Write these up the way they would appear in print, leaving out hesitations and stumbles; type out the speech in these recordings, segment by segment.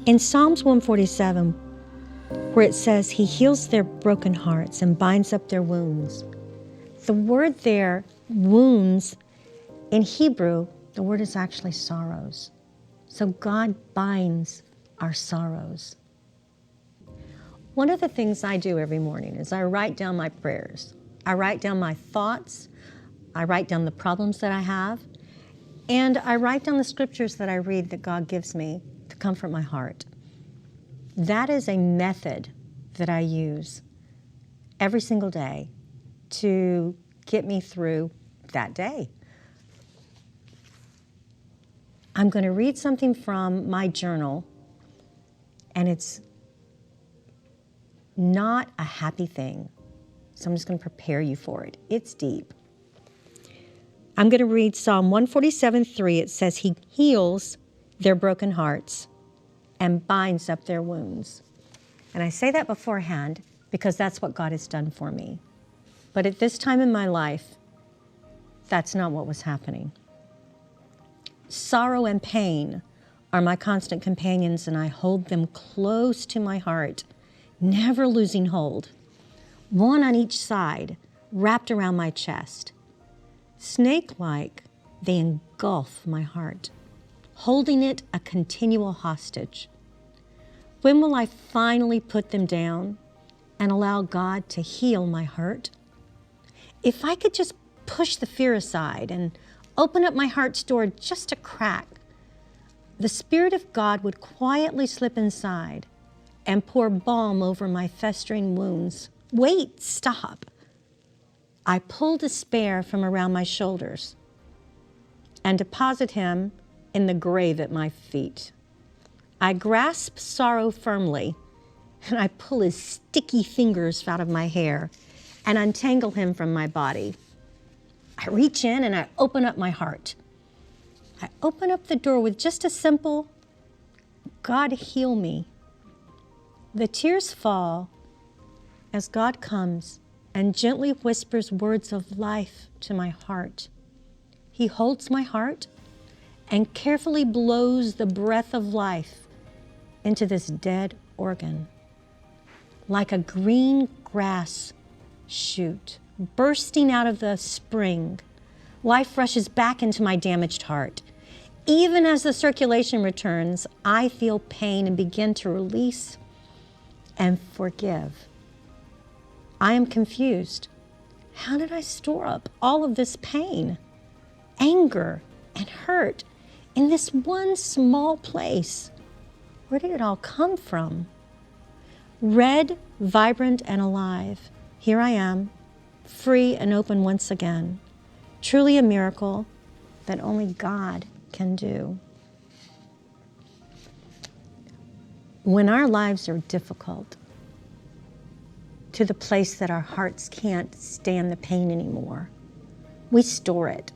In Psalms 147, where it says he heals their broken hearts and binds up their wounds, the word there, wounds, in Hebrew, the word is actually sorrows. So God binds our sorrows. One of the things I do every morning is I write down my prayers. I write down my thoughts. I write down the problems that I have. And I write down the scriptures that I read that God gives me to comfort my heart. That is a method that I use every single day to get me through that day. I'm going to read something from my journal, and it's not a happy thing. So I'm just going to prepare you for it. It's deep. I'm going to read Psalm 147:3. It says, he heals their broken hearts and binds up their wounds. And I say that beforehand because that's what God has done for me. But at this time in my life, that's not what was happening. Sorrow and pain are my constant companions, and I hold them close to my heart, never losing hold. One on each side, wrapped around my chest. Snake-like, they engulf my heart, holding it a continual hostage. When will I finally put them down and allow God to heal my hurt? If I could just push the fear aside and open up my heart's door just a crack, the Spirit of God would quietly slip inside and pour balm over my festering wounds. Wait, stop. I pull despair from around my shoulders and deposit him in the grave at my feet. I grasp sorrow firmly, and I pull his sticky fingers out of my hair and untangle him from my body. I reach in and I open up my heart. I open up the door with just a simple, God heal me. The tears fall as God comes and gently whispers words of life to my heart. He holds my heart and carefully blows the breath of life into this dead organ. Like a green grass shoot bursting out of the spring, life rushes back into my damaged heart. Even as the circulation returns, I feel pain and begin to release and forgive. I am confused. How did I store up all of this pain, anger, and hurt in this one small place? Where did it all come from? Red, vibrant, and alive, here I am, free and open once again. Truly a miracle that only God can do. When our lives are difficult, to the place that our hearts can't stand the pain anymore, we store it.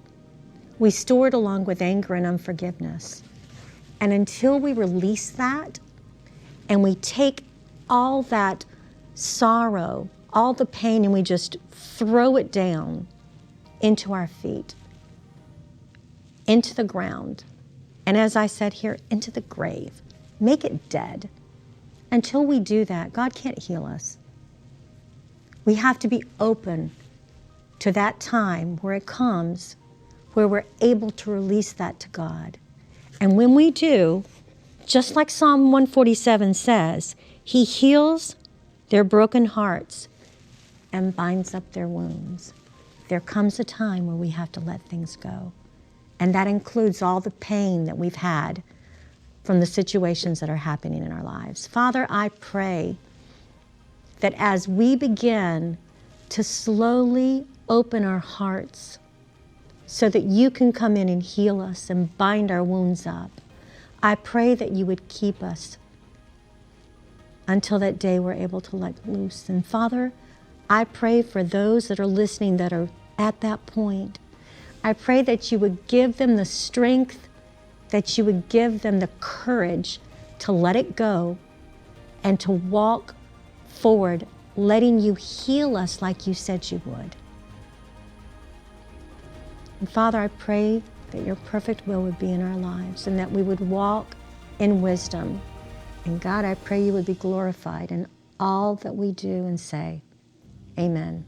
We store it along with anger and unforgiveness. And until we release that and we take all that sorrow, all the pain, and we just throw it down into our feet, into the ground, and as I said here, into the grave, make it dead. Until we do that, God can't heal us. We have to be open to that time where it comes, where we're able to release that to God. And when we do, just like Psalm 147 says, he heals their broken hearts and binds up their wounds. There comes a time where we have to let things go. And that includes all the pain that we've had from the situations that are happening in our lives. Father, I pray that as we begin to slowly open our hearts so that you can come in and heal us and bind our wounds up, I pray that you would keep us until that day we're able to let loose. And Father, I pray for those that are listening that are at that point. I pray that you would give them the strength, that you would give them the courage to let it go and to walk forward, letting you heal us like you said you would. And Father, I pray that your perfect will would be in our lives and that we would walk in wisdom And God, I pray you would be glorified in all that we do and say. Amen.